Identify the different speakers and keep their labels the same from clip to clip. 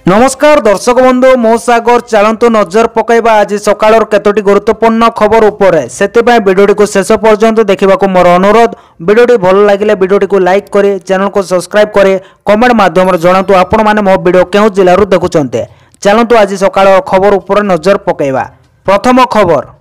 Speaker 1: नमस्कार दर्शक बंधु मो सागर चलतु नजर पकईबा आज सकाळ केतोटी गुरुत्वपूर्ण खबर उपरे सेतिबाई वीडियोटी को शेष पर्यंत देखा मोर अनुरोध। वीडियोटी भल लगे वीडियोटी को लाइक करे, चैनल को सब्सक्राइब करे, कमेंट माध्यम जनातु आपण माने मो वीडियो केउ जिल्लारू देखुचंते। चलतु आज सकाळ खबर उपरे नजर पकईबा। प्रथम खबर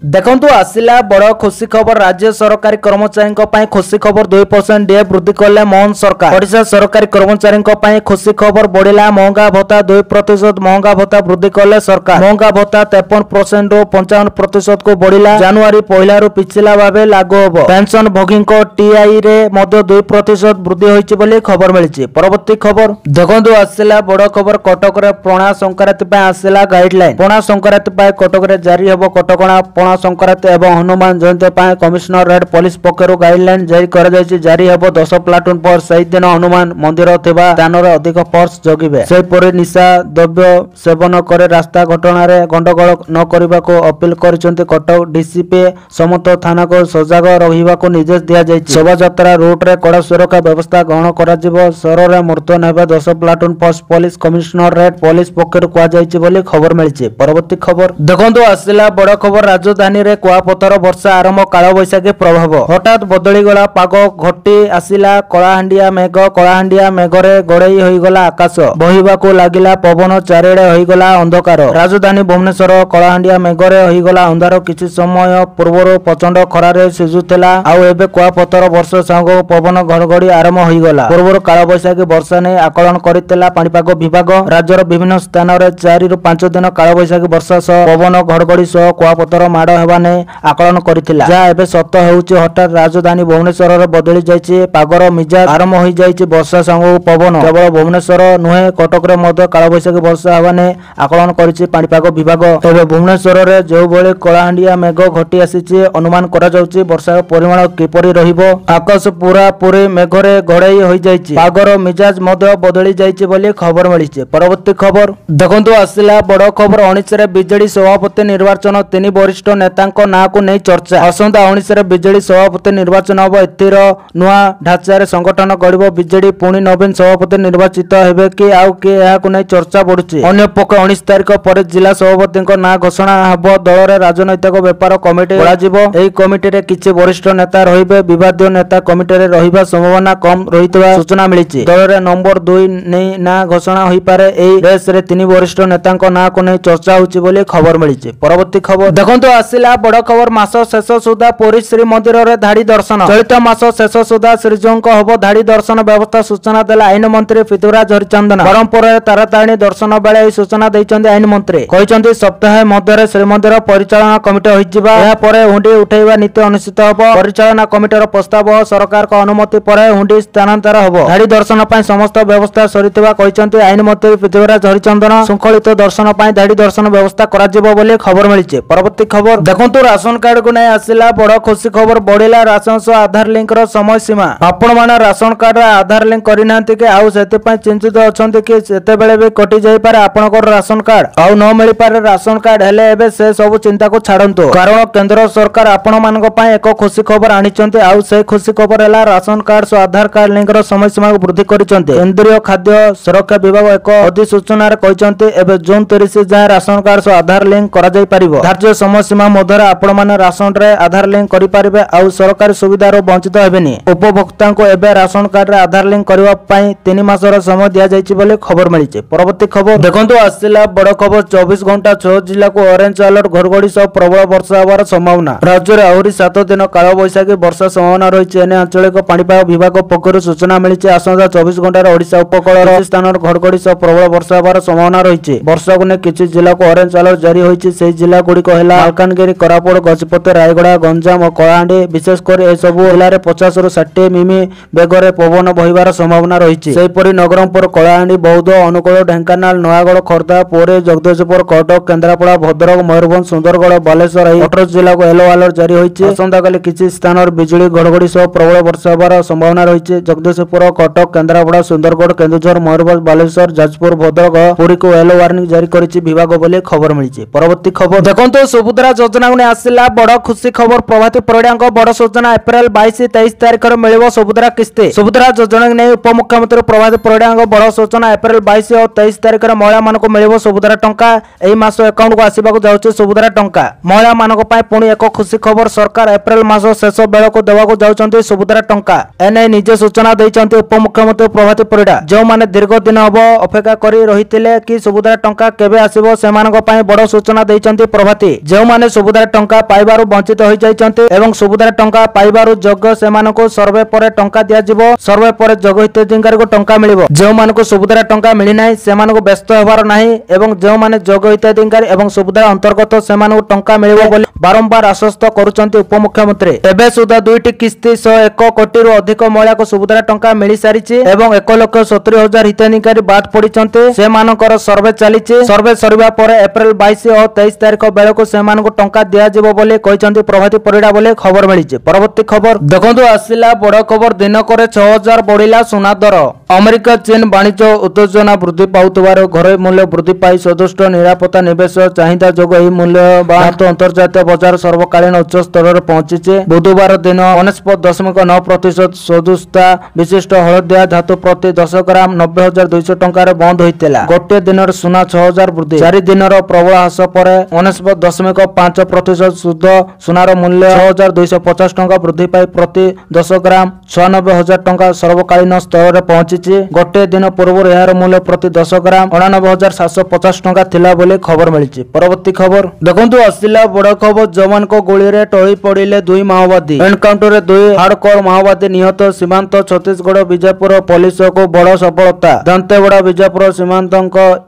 Speaker 1: देखंतु आसिला बड़ खुशी खबर। राज्य सरकारी कर्मचारी खुशी खबर 2% डीए वृद्धि कले मोहन सरकार। ओडिशा सरकारी कर्मचारी खुशी खबर बढ़िला महंगा भत्ता 2% महंगा भत्ता वृद्धि कले सरकार। महंगा भत्ता 53% रु 55% को बढ़िला जनवरी 1 रु पिछला भाव लागू होब। पेंशन भोगी टीआई रे मध्य 2% वृद्धि होइछि बोली खबर मिलिछि। परवर्ती खबर देखंतु आसिला बड़ खबर कटक रे पणा संक्रांति पय आसिला गाइडलाइन। पणा संक्रांति पय कटक रे जारी होब कटकणा। पणा संक्रांति एवं हनुमान जयंती पर कमिश्नरेट पुलिस पक्षर गाइडलाइन जारी कर जारी हेब 10 प्लाटून पर सही दिन हनुमान मंदिर थिबा स्थान रे अधिक फोर्स जगिबे। सेपरि निशा द्रव्य सेवन करे रास्ता घटना रे गंडगोल न करबा को अपील करिसंते कटक डीसीपी समस्त थाना को सजग रहिबा को निर्देश दिया जायछि। शोभा यात्रा रूट रे कड़ा सुरक्षा व्यवस्था ग्रहण करा जिवो। शहर रे मुर्तन हेबा 10 platoon force police commissionerate police पक्षर कुआ जायछि बोली खबर मिलिछि। परवर्ती खबर देखंतु आसिला बड़ खबर। राजधानी रे कुआपथर वर्षा आरंभ काल बैशाखी प्रभाव हठात बदली गला पाग घटी आसिला कलाहांडिया मेघ। कलाहांडिया मेघरे गड़ेई होईगला आकाश बहिबाकू लागिला पवन चारिड़े होईगला अंधकार। राजधानी भुवनेश्वर कलाहांडिया मेघरे होईगला अंधार। किछि समय पूर्व प्रचंड खरारे सिजुथिला आउ एबे कुआपथर वर्षा संग पवन घड़घड़ी आरंभ होईगला। पूर्व काल बैशाखी वर्षा नै आकलन करितला पाणीपाग विभाग। राज्यर विभिन्न स्थान रे 4 रु 5 दिन काल बैशाखी वर्षा सह पवन घड़घड़ी सह कुआपथर माड़ हेबा नै आकलन करितला। जा एबे सत हेउछि हठात राजधानी भुवनेश्वर रे बदली जायछि पागर मिजाज आरंभ होई जायछि वर्षा संग पवन। केवल भुवनेश्वर नुहे कटक रे मध्य काल बैशाखी वर्षा हेबा नै आकलन करिछि पाणीपाग विभाग। एबे भुवनेश्वर रे जो बळे कलाहांडिया मेघ घटी आसीछि अनुमान करा जाउछि वर्षा परिमाण किपरि रहिबो। आकाश पूरा पूरी मेघरे घड़ेई होई जायछि पागर मिजाज मध्य बदली जायछि बोली खबर मिलिछि। परवर्ती खबर देखंतु आसिला बड़ खबर। 19 रे बीजेडी सभापति निर्वाचन 3 वरिष्ठ नेतांको ना को नहीं चर्चा। आसंता 19 रे बीजेडी सभापति निर्वाचन हम एथिर नुआ ढांचारे संगठन गढ़ बीजेडी पुणी नवीन सभापति निर्वाचित हेबे कि आउ कि एहाकु नहीं चर्चा बढ़ुछि। अन्य पक्ष 19 तारिख पर जिला सभापति ना घोषणा हेब। दल रे राजनैतिक व्यापार कमिटी गढ़ाजिबो। एही कमिटी रे किछि वरिष्ठ नेता रहिबे। विवादीय नेता कमिटी रे रहिबा संभावना कम रहितबा सूचना मिलिछि। दल रे नंबर 2 नै ना घोषणा होई पारे। एही रेस रे 3 वरिष्ठ नेतांको ना को नहीं चर्चा होछि बोली खबर मिलिछि। परवर्ती खबर देखंतु आसिला बड़ खबर। मास शेष सुधा पुरी श्री मंदिर रे धाड़ी दर्शन। चलित मास शेष सुधा श्रीजीउंको हब धाड़ी दर्शन व्यवस्था सूचना देला आईन मंत्री पृथ्वीराज हरिचंदन। परंपरा तारातारिणी दर्शन बेले एही सूचना दैछन्ती आईन मंत्री। कहिसन्ती सप्ताह मध्य श्रीमंदिर परिचालना कमिटी होइजिबा। एहा परे हुंडी उठेइबा नीति अनुष्ठित हब। परिचालना कमिटीर प्रस्ताव सरकार को अनुमति परे हुंडी स्थानांतर हब। धाड़ी दर्शन पय समस्त व्यवस्था सरितबा कहिसन्ती आईन मंत्री पृथ्वीराज हरिचंदन। शृंखलित दर्शन पय धाड़ी दर्शन व्यवस्था करा जिवो बोली खबर मिलिछि। परवर्ती खबर देखंतु राशन कार्ड को नहीं आसिला बड़ खुशी खबर। बढ़िला राशन सह आधार लिंक रो समय सीमा। आपण माने राशन कार्ड रे आधार लिंक करिनांती कि आउ सेते पय चिंतित अछंती कि सेते बेले भी कटि जाई पारे आपनकर राशन कार्ड आउ न मिली पारे राशन कार्ड हेले एबे से सब चिंता को छाडंतु। कारण केंद्र सरकार आपण मानक पय एक खुशी खबर आनिचंती। आउ से खुशी खबर हैला राशन कार्ड सह आधार कार्ड लिंक रो समय सीमा को वृद्धि करिचंती। केंद्रीय खाद्य सुरक्षा विभाग एक अधिसूचना रे कहिचंती एबे जून 30 जाय राशन कार्ड सह आधार लिंक करा जाई परिबो। धार्य समय सीमा मध्य आपण माने राशन रे आधार लिंक करि परिबे आउ सरकारी सुविधा रो वंचित हेबेनी। उपभोक्ता को एबे राशन कार्ड रे आधार लिंक करबा पई 3 मास रो समय दिया जायछि बोले खबर मिलिछि। परवर्ती खबर देखंतु आसिला बड़ खबर। 24 घंटा 6 जिल्ला को ऑरेंज अलर्ट घड़घड़ी सह प्रबल वर्षा होबार संभावना। राज्य रे आहुरी 7 दिन काल बैशाखी वर्षा संभावना रहिछि। एने आंचलिक पाणीपाग विभाग पक्षरु सूचना मिलिछि। आसंता 24 घंटा रे ओडिशा उपकूल रो स्थान रे घड़घड़ी सह प्रबल वर्षा होबार संभावना रहिछि। वर्षा को ने किछि जिल्ला को ऑरेंज अलर्ट जारी होइछि। सेही जिल्ला गुडी को हैला मालकानगिरी, कोरापुट, गजपति, रायगड़ा, गंजाम और कलाहांडी। विशेषकर ए सब जिले में 50 रु 60 मिमी बेगरे पवन बहिबार संभावना रही। सेहीपरि नगरपुर, कलाहांडी, बौद्ध, अनुगुल, ढेंकानाल, नयागढ़, खोर्धा, पुरी, जगदीशपुर, कटक, केन्द्रापड़ा, भद्रक, मयूरभंज, सुंदरगढ़, बालेश्वर 18 जिला को येलो अलर्ट जारी होइछि। आसंताकाली किछि स्थान बिजुली घड़घड़ी सह प्रबल वर्षा होबार संभावना रही। जगदीशपुर, कटक, केन्द्रापड़ा, सुंदरगढ़, केन्दुझर, मयूरभंज, बालेश्वर, जाजपुर, भद्रक, पुरी को येलो वार्निंग जारी करिछि विभाग बोली खबर मिलिछि। परवर्ती खबर देखंतु सुभद्रा योजना को आसला बड़ खुशी खबर। प्रभाती परिड़ा बड़ सूचना एप्रिल 22-23 तारिख में मिल सुभद्रा किस्ती। सुभद्रा योजना नहीं उपमुख्यमंत्री प्रभाती परिड़ा बड़ सूचना एप्रिल 22 और 23 तारिख में महिला मानक मिल सुभद्रा टंका। एही मास अकाउंट को आसवाक जाउछि सुभद्रा टंका। महिला मानक पय पुणी एक खुशी खबर। सरकार एप्रिल मास शेष बेल को देवाक जाउछन्ति सुभद्रा टंका। एने निजे सूचना दैछन्ति उपमुख्यमंत्री प्रभाती परिड़ा। जो माने दीर्घ दिन हबो अपेक्षा करी रहिथिले कि सुभद्रा टंका केबे आसीबो सेमानक पय बड़ सूचना दैछन्ति प्रभाती। जो माने सुभद्रा टंका पाइबारु वंचित होई जाइछन्ति एवं सुभद्रा टंका पाइबारु योग्य सेमानकु सर्वे पर टंका दिया जिवो। सर्वे पर योग्य हिताधिकारी को टंका मिलिबो। जो मानकु सुभद्रा टंका मिलि नाही सेमानकु व्यस्त हेबार नाही एवं जो माने योग्य हिताधिकारी एवं सुभद्रा अंतर्गत सेमानकु टंका मिलिबो बोली बारंबार आश्वस्त करूछन्ति उपमुख्यमंत्री। एबे सुधा दुईटी किस्ती 101 कोटी रु अधिक महिला को सुभद्रा टंका मिलि सारिछि एवं 1,70,000 हिताधिकारी बाद पडिछन्ति। सेमानकर सर्वे चलिछि। सर्वे सरिबा पर एप्रिल 22 और 23 तारिख बेलको सेमानकु टंका दिया जिवो बोली कहिछन्ति प्रभाती परिड़ा बोली खबर मिलिछि। परवर्ती खबर देखंतु आसिला बड़ खबर। दिनकर 6000 बढ़िला सुना दर। अमेरिका चीन वाणिज्य उत्तेजना वृद्धि पाउतबार घरोई मूल्य वृद्धि पाई सदुष्ट निरापत्ता निवेश चाहिदा जोग एही मूल्य भारत अंतर्जातीय बाजार सर्वकालीन उच्च स्तर रे पहुंचीचे। बुधवार दिन 49.9% सदुष्टता विशिष्ट हळदिया धातु प्रति 10 ग्राम 90,200 टंका रे बंद होइतेला। गोटे दिनर सुना 6000 वृद्धि। 4 दिनर प्रबल ह्रास पर 49.5% शुद्ध सुनार मूल्य 6250 टंका वृद्धि पाई प्रति 10 ग्राम 96,000 टंका सर्वकालीन स्तर रे पहुंची। गोटे दिन पूर्व यार मूल्य प्रति 10 ग्राम 89,750 टंका थिला बोली खबर मिली। परवर्ती खबर देखंतु आसिला बड़ खबर। जवान को गोली रे टळी पड़िले 2 माओवादी। एनकाउंटर रे 2 हार्डकोर माओवादी निहत। सीमांत छत्तीसगढ़ विजयपुर पुलिस को बड़ सफलता। दंतेवाड़ा विजयपुर सीमांत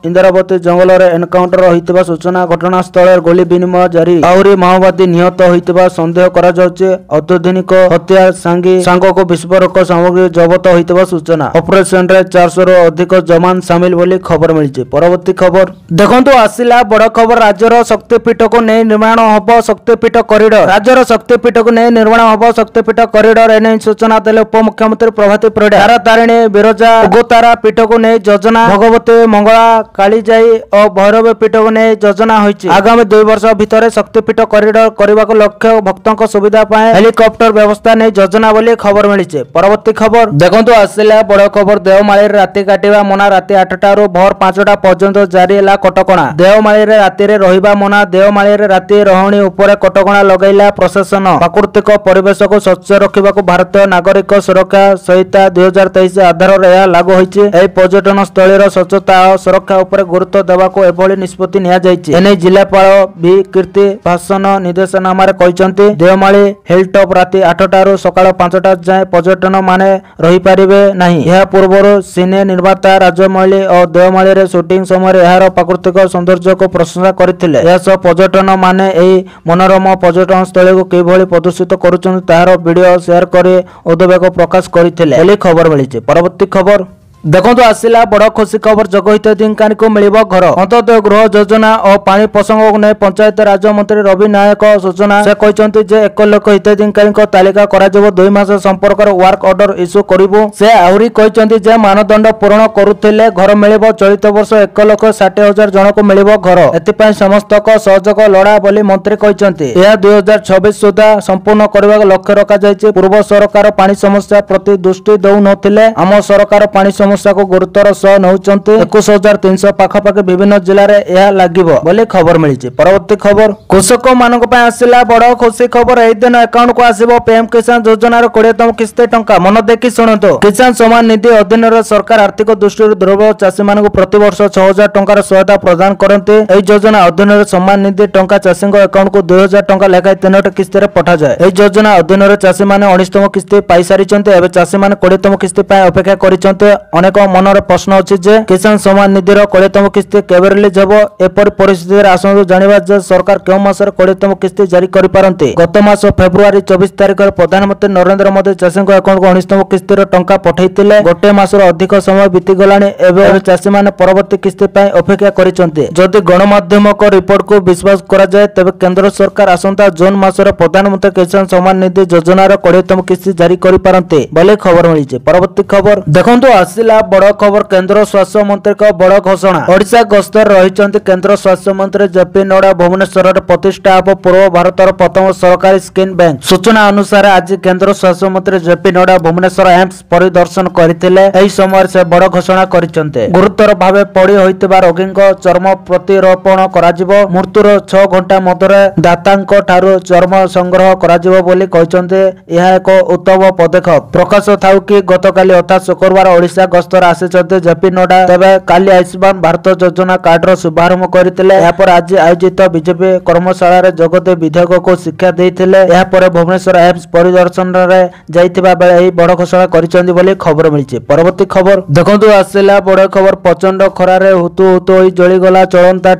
Speaker 1: इंदिरावती जंगल रे एनकाउंटर होइतिबा सूचना। घटनास्थल गोली विनिमय जारी। आहुरी माओवादी निहत होइतिबा संदेह करा जाउचे। अत्याधुनिक हथियार सांग को विस्फोरक सामग्री जब्त होइतिबा सूचना। ऑपरेशन रे 400 रो अधिक जवान शामिल बोली खबर मिली। परवर्ती खबर देखंतु आसिला बड़ खबर। राज्यर शक्तिपीठ को नहीं निर्माण हबो शक्तिपीठ कॉरिडोर। राज्यर शक्तिपीठ को नहीं निर्माण हबो शक्तिपीठ कॉरिडोर एने सूचना देले उपमुख्यमंत्री प्रभाती परिड़ा। तारा तारिणी बिरजा उग्रतारा पीठ को नहीं योजना। भगवती मंगला कालीजाई और भैरव पीठ को नहीं योजना होइछि। आगामी 2 वर्ष भितर शक्तिपीठ कॉरिडोर करबाको लक्ष्य भक्तों सुविधा पाए हेलिकॉप्टर व्यवस्था नहीं योजना बोली खबर मिली। परवर्ती खबर देखंतु आसिला बड़ खबर। देवमाली राति काटिबा मना। राति 8टा रु भोर 5टा पर्यंत जारी हैला कटकणा। देवमाली रे राति रे रहिबा मना। देवमाली रे राति रहणी ऊपर कटकणा लगाइला प्रशासन। प्राकृतिक परिवेश को स्वच्छ रखिबा को भारतीय नागरिक सुरक्षा संहिता 2023 आधार रे लागू होइछि। एही पर्यटन स्थली रो स्वच्छता और सुरक्षा ऊपर गुरुत्व देबा को एभली निष्पत्ति निया जाइछि। एने जिलापाल भी कीर्ति भाषण निर्देशनामा रे कहिसंति देवमाली हिलटॉप राति 8टा रु सकाळ 5टा जाय पर्यटन माने रहि परिबे नाही। यह पूर्व सिने निर्माता राजमौली और देवमाली रे शूटिंग समय यार प्राकृतिक सौंदर्य को प्रशंसा करथिले। यह पर्यटन माने एही मनोरम पर्यटन स्थली को किभली प्रदर्शित करूछन तार वीडियो शेयर करे उद्वेग प्रकाश करथिले एली खबर मिली। परवर्ती खबर देखंतु आसिला बड़ खुशी खबर। जोग्य हिताधिकारी को मिलिबो घर। अंत्योदय गृह योजना और पानी प्रसंग को नै पंचायत राज्य मंत्री रवि नायक सूचना। से कहचंती जे 1 लाख हिताधिकारी को तालिका करा जबो 2 मास संपर्क वर्क ऑर्डर इश्यू करिवो। से आहुरी कहचंती जे मानदंड पूर्ण करूथिले घर मिलिबो। चलित वर्ष 1,60,000 जन को मिलिबो घर। एति पय समस्त को सहयोग लड़ा बोली मंत्री कहचंती। यह 2026 सुधा संपूर्ण करबा लक्ष्य रखा जायछि। पूर्व सरकार पानी समस्या प्रति दृष्टि दउ नथिले। हम सरकार पानी समस्या को गुरुतर सह नौचंती। 21,300 पाखापाखि विभिन्न जिले में यह लागिबो बोली खबर मिली। परवर्ती खबर कृषक मानक पय आसिला बड़ खुशी खबर। एही दिन अकाउंट को आसीबो पीएम किसान योजना रो 20तम किस्ती टंका। मन देखि सुनतो। किसान सम्मान निधि अधीन रे सरकार आर्थिक दृष्टि दुर्बल चाषी मानक प्रति वर्ष 6,000 टंकार सहायता प्रदान करते। एही योजना अधीन रे सम्मान निधि टंका चाषी अकाउंट को 2,000 टंका लेखाय 3टी किस्ती रे पठा जाय। एही योजना अधीन रे चाषी माने 19तम किस्ती पाई सारिचंते। एबे चाषी माने 20तम किस्ती पाई अपेक्षा करिचंते। अनेक मनर प्रश्न अछि जे किसान सम्मान निधि रो 20तम किस्ती केबे रिलीज हेबो। एपरि परिस्थिति रे आसंतु जानिबा जे सरकार केउ मासरे 20तम किस्ती जारी करि पारंते। गत मास फेब्रुआरी 24 तारिख रे प्रधानमंत्री नरेंद्र मोदी चाषी अकाउंट को 19तम किस्ती रो टंका पठैतिले। गोटे मासर अधिक समय बीती गलानी। एबे चाषी माने परवर्ती किस्ती पाई अपेक्षा करिचंते। जदि गणमाध्यम को रिपोर्ट को विश्वास करा जाय तबे केंद्र सरकार आसंता जून मासरे प्रधानमंत्री किसान सम्मान निधि योजना रो 20तम किस्ती जारी करि पारंते बोले खबर मिलिছে। परवर्ती खबर देखंतु आसिला आसला बड़ खबर केंद्र स्वास्थ्य मंत्री का बड़ घोषणा ओडिशा गस्तर रहिचंती केंद्र स्वास्थ्य मंत्री जेपी नड्डा भुवनेश्वर प्रतिष्ठा हेब पूर्व भारतर प्रथम सरकारी स्किन बैंक सूचना अनुसार आज केंद्र स्वास्थ्य मंत्री जेपी नड्डा भुवनेश्वर एम्स परिदर्शन करथिले एही समय से बड़ घोषणा करिसंते गुरुतर भावे पड़ी होइतिबा रोगींको चर्म प्रतिरोपण कराजिबो मृत्युर 6 घंटा मध्यरे दातांक ठारू चर्म संग्रह कराजिबो बोली कहिसंते यह एक उत्तम पदक्षेप प्रकाश थाउ कि गतकाली अर्थात शुक्रवार ओडिशा गस्तर आसिचंते जेपी नड्डा तबे काली आयुष्मान भारत योजना कार्डर शुभारंभ करथिले या पर आज आयोजित बीजेपी कर्मशाला रे जगते विधेयक को शिक्षा देथिले या पर भुवनेश्वर एम्स परिदर्शन रे जाइतिबा बेले एही बड़ घोषणा करिसंती बोली खबर मिलिछि। परवर्ती खबर देखंतु आसिला बड़ खबर प्रचंड खरा रे हुतु हुतु होई जळी गला चलंता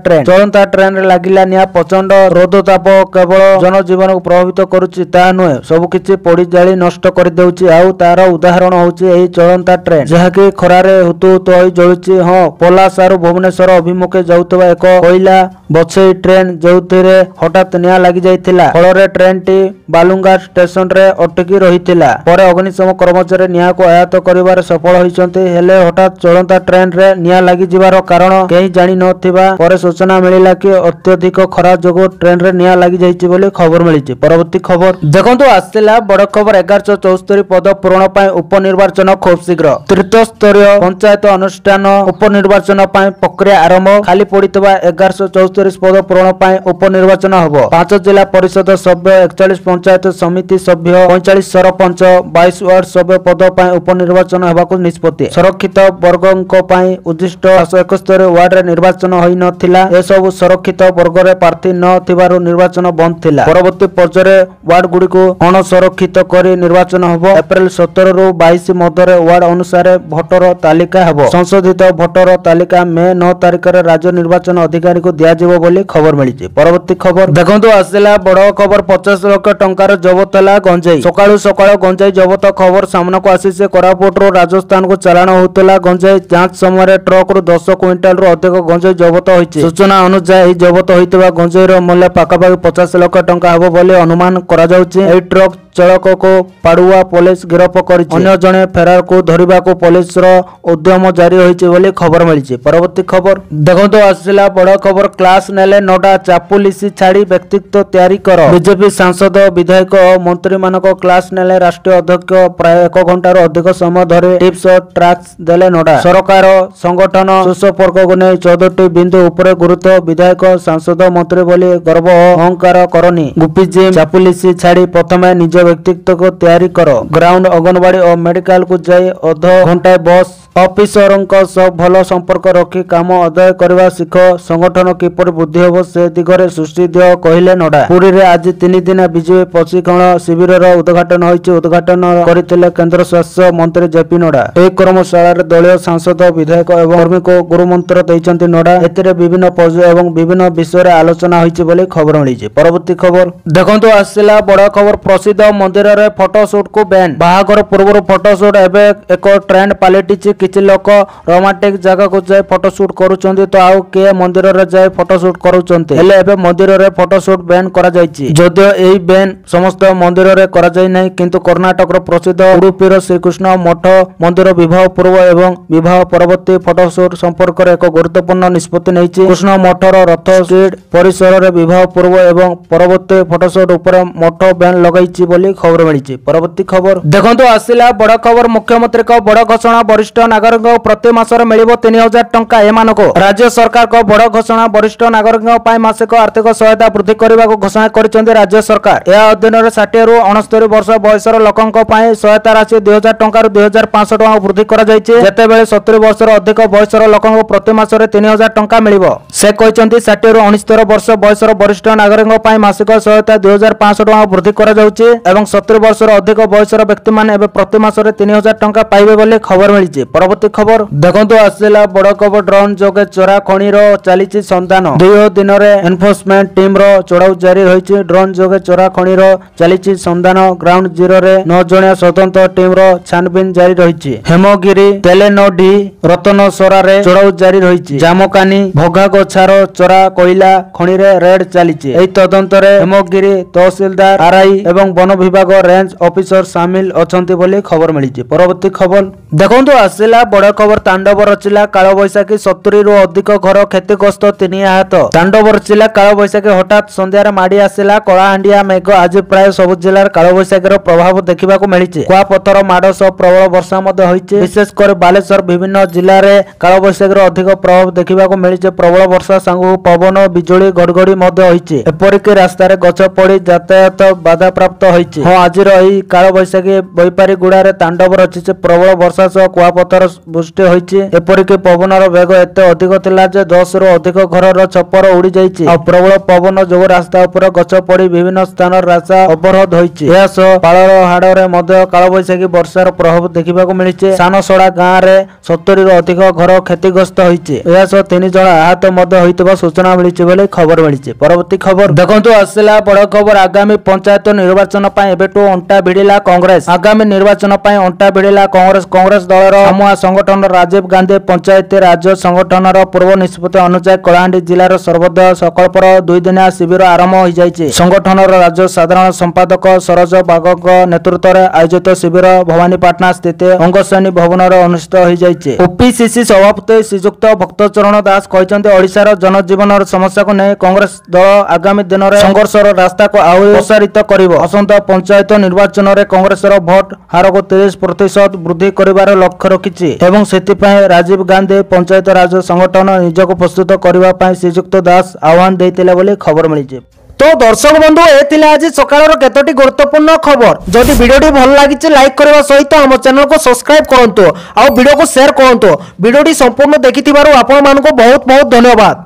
Speaker 1: ट्रेन रे लागिला निया प्रचंड रोधताप केवल जनजीवन को प्रभावित करूछि ता नुहे सब किछि पोड़ी जाली नष्ट कर देउछि आउ तार उदाहरण होउछि एही चलंता ट्रेन जहाकि खरारे हुतु हुतु होई जळुछि। हां पलासारु भुवनेश्वर अभिमुखे जाउतबा एक कोइला बछई ट्रेन जोथिरे हठात निया लागि जाइथिला फलरे ट्रेन टी बालुंगा स्टेशन रे अटकी रहिथिला परे अग्निशम कर्मचारी निया को आयत्त करिवार सफल होइचंती हेले हठात चलंता ट्रेन रे निया लागि जिवार कारण केही जानि नथिबा परे सूचना मिलिला कि अत्यधिक खरा जोगो ट्रेन रे निया लागि जाइछि बोली खबर मिलिछि। परवर्ती खबर देखंतु आसिला बड़ खबर 1174 पद पूरण पाए उपनिर्वाचन खूब शीघ्र तृतीय स्तरीय पंचायत अनुष्ठान उपनिर्वाचन पाए प्रक्रिया आरंभ खाली पड़ितबा 1174 पद पूरण पाए उपनिर्वाचन हबो 5 जिला परिषद सभ्य 41 पंचायत समिति सभ्य 45 सरपंच 22 वार्ड सभ्य पद पाए उपनिर्वाचन हेबाकु निष्पत्ति संरक्षित वर्गଙ୍କ पाए उद्दिष्ट 171 वार्ड रे निर्वाचन होई नथिला ए सब संरक्षित वर्ग रे प्रार्थी न थिबारु निर्वाचन बंद थिला परवर्ती पर्याय वार्ड गुडी को अणसंरक्षित करी निर्वाचन हबो एप्रिल 17 रु 22 मध्य वार्ड अनुसार भोटर तालिका हबो संशोधित भोटर तालिका मे 9 तारिख रे राज्य निर्वाचन अधिकारी को दिया जिवो बोली खबर मिलिछि। परवर्ती खबर देखंतु आसिला बड़ खबर 50 लाख टंकार जबत हला गंजाई सकाळु सकाळ गंजाई जबत खबर सामना को आसी से कोरापुट रो राजस्थान को चालान होतला गंजाई जांच समय ट्रक रो 10 क्विंटल रो अधिक गंजाई जबत होइछि सूचना अनुसार जबत होइतबा गंजाई रो मूल्य पाकापाकी 50 लाख टंका हबो बोली अनुमान करा जाउछि। एई ट्रक चालक को पाडुआ पुलिस गिरफ करिछि अन्य जने फेरार को धरिबा को पुलिस रो उद्यम जारी होइछि बोली खबर मिलिछि। परवर्ती खबर देखंतु आसिला बड़ खबर क्लास नेले नड्डा चापुलिसी छाड़ी व्यक्तित्व तैयारी कर बीजेपी सांसद विधायक मंत्री मानक क्लास नेले राष्ट्रीय अध्यक्ष प्राय 1 घंटा रो अधिक समय धरे टिप्स और ट्रैक्स देले नड्डा सरकार संगठन सुसंपर्क को नै 14टी बिंदु ऊपर गुरुत्व विधायक सांसद मंत्री बोली गर्व अहंकार करनी गुपीजी चापुलिसी छाड़ी प्रथमे निज व्यक्तित्व को तैयारी कर ग्राउंड अंगनवाड़ी और मेडिकल को जाई अध घंटा बस ऑफिसर सब भल संपर्क रखी काम अदाय करवा शिख संगठन किपर बुद्धि हम से दिगरे सृष्टि दियो कहले नड्डा पुरी रे आज 3 दिन बीजेपी प्रशिक्षण शिविर उद्घाटन होइछि उद्घाटन करथिले केंद्र स्वास्थ्य मंत्री जेपी नड्डा एक कर्मशाला रे दलीय सांसद विधायक एवं कर्मी को गुरुमंत्र दैछंती नड्डा एतिरे विभिन्न पर्याय एवं विभिन्न विषय रे आलोचना होइछि बोली खबर मिलिछि। परवर्ती खबर देखंतु आसिला बड़ खबर प्रसिद्ध मंदिर रे फोटोशूट को बैन बाहागर पूर्व फोटोशूट एबे एक ट्रेंड पलटिछि किछि लोक रोमांटिक जगह को जाय फोटोशूट करूचंती तो आउ के मंदिर रे जाय फोटोशूट करूचंती हेले एबे मंदिर रे फोटोशूट बैन करा जायछि जदियो एही बैन समस्त मंदिर रे करा जाय नै किंतु कर्नाटक रो प्रसिद्ध उडुपी रो श्रीकृष्ण मठ मंदिर विवाह पूर्व एवं विवाह परवर्ती फोटोशूट संपर्क रे एक गुरुत्वपूर्ण निष्पत्ति नैछि कृष्ण मठ रो रथ स्ट्रीट परिसर रे विवाह पूर्व एवं परवर्ती फोटोशूट ऊपर मठ बैन लगाइछि बोली खबर मिलिछि। परवर्ती खबर देखंतु आसिला बड़ खबर मुख्यमंत्री को बड़ घोषणा वरिष्ठ नागरिक प्रति मासरे मिलिबो 3000 टंका एमानको राज्य सरकार को बड़ घोषणा वरिष्ठ नागरिक पाई मासिक आर्थिक सहायता वृद्धि करबा को घोषणा करिसंती राज्य सरकार या अधीन रे 60 रु 69 वर्ष बयसर लोकंक पाई सहायता राशि 2000 टंका रु 2500 टंका वृद्धि करा जायछि जेतेबेले 70 वर्ष रो अधिक बयसर लोकंक प्रति मासरे 3000 टंका मिलिबो से कहिसंती 60 रु 69 वर्ष बयसर वरिष्ठ नागरिक पाई मासिक सहायता 2500 टंका वृद्धि करा जाउछि एवं 70 वर्ष रो अधिक बयसर व्यक्ति माने एबे प्रति मासरे 3000 टंका पाइबे बोली खबर मिलिछि। परवर्ती खबर देखंतु आसिला बड़ खबर ड्रोन जोगे चोरा खणी रो चलीछि संधान 2 दिन रे एनफोर्समेंट टीम रो चढ़ाऊ जारी होइछि ड्रोन जोगे चोरा खणी रो चलीछि संधान ग्राउंड जीरो रे 9 जणिया स्वतंत्र टीम रो छानबीन जारी रहिछि हेमगिरी तेलेनोडी रतनसरा रे चढ़ाऊ जारी रहिछि जामकानी भोगा गोछारो चोरा कोइला खणी रे रेड चलीछि एई तदंत रे हेमगिरी तहसीलदार आरआई एवं वन विभाग रेंज ऑफिसर शामिल अछंती बोली खबर मिलिछि। परवर्ती खबर देखंतु आसिला आसिला बड़ खबर तांडव रचिला कालबैशाखी 70 रु अधिक घर क्षतिग्रस्त 3 आहत। तांडव रचिला कालबैशाखी हठात संध्यार माड़ी आसिला कलाहांडिया मेघ आज प्राय सब जिलार कालबैशाखीर प्रभाव देखा मिली। कुआपथर माड़ सह प्रबल वर्षा विशेषकर बालेश्वर विभिन्न जिले में कालबैशाखीर अधिक प्रभाव देखा मिली। प्रबल वर्षा सांगू पवन बिजुली घड़घड़ी एपरिक रास्तार गछ पड़ यातायात बाधाप्राप्त होती। हाँ आज कालबैशाखी बैपारीगुड़ा तांडव रचिছে प्रबल वर्षा सह कुआपथर सृष्टि होती। एपरिक पवनर वेग एत अधिक थिला जे 10 रु अधिक घर छपर उड़ी जाइछि। प्रबल पवन जो रास्ता उपर गछ पड़ विभिन्न स्थान रास्ता अवरोध होइछि। यह सह पालर हाड़े मध्य कालबैशाखी वर्षार प्रभाव देखा मिली। सानसड़ा गाँव में 70 रु अधिक घर क्षतिग्रस्त होइछि। यह सह 3 जन आहत होइतिबा सूचना मिली खबर मिली। परवर्ती खबर देखंतु आसिला बड़ खबर आगामी पंचायत निर्वाचन पाई एबेटू अंटा भिड़िला कांग्रेस। आगामी निर्वाचन पाई अंटा भिड़िला कांग्रेस दलर सामुआ संगठन राजीव गांधी पंचायत राज संगठनर पूर्व निष्पत्ति अनुसार कलाहांडी जिलार सर्वोदय सकल्पर 2 दिनिया शिविर आरंभ हो जाइछि। संगठनर राज्य साधारण संपादक सरोज बागक नेतृत्व में आयोजित शिविर भवानीपाटना स्थित अंगश्रेणी भवन अनुष्ठित हो जाइछि। ओपीसीसी सभापति श्रीजुक्त भक्तचरण दास कहते ओडिशार जनजीवन समस्या को नहीं कांग्रेस दल आगामी दिन में संघर्षर रास्ता को आहरी प्रसारित करिवो। असंत पंचायत निर्वाचन में कांग्रेसर भोट हार को 30% वृद्धि करिवार लक्ष्य रखिछि एवं सेतिपय राजीव गांधी पंचायत राज संगठन निजक प्रस्तुत करबा पय श्रीजुक्त दास आह्वान देइतिले बोली खबर मिलिछि। तो दर्शक बंधु ए आज सकाळर केतोटी गुरुत्वपूर्ण खबर। जदि वीडियोटी भल लागिछि लाइक करबा सहित हम चैनल को सब्सक्राइब करंतु आ वीडियो को शेयर करंतु। वीडियोटी संपूर्ण देखिथिबारु आपण मानको बहुत बहुत धन्यवाद।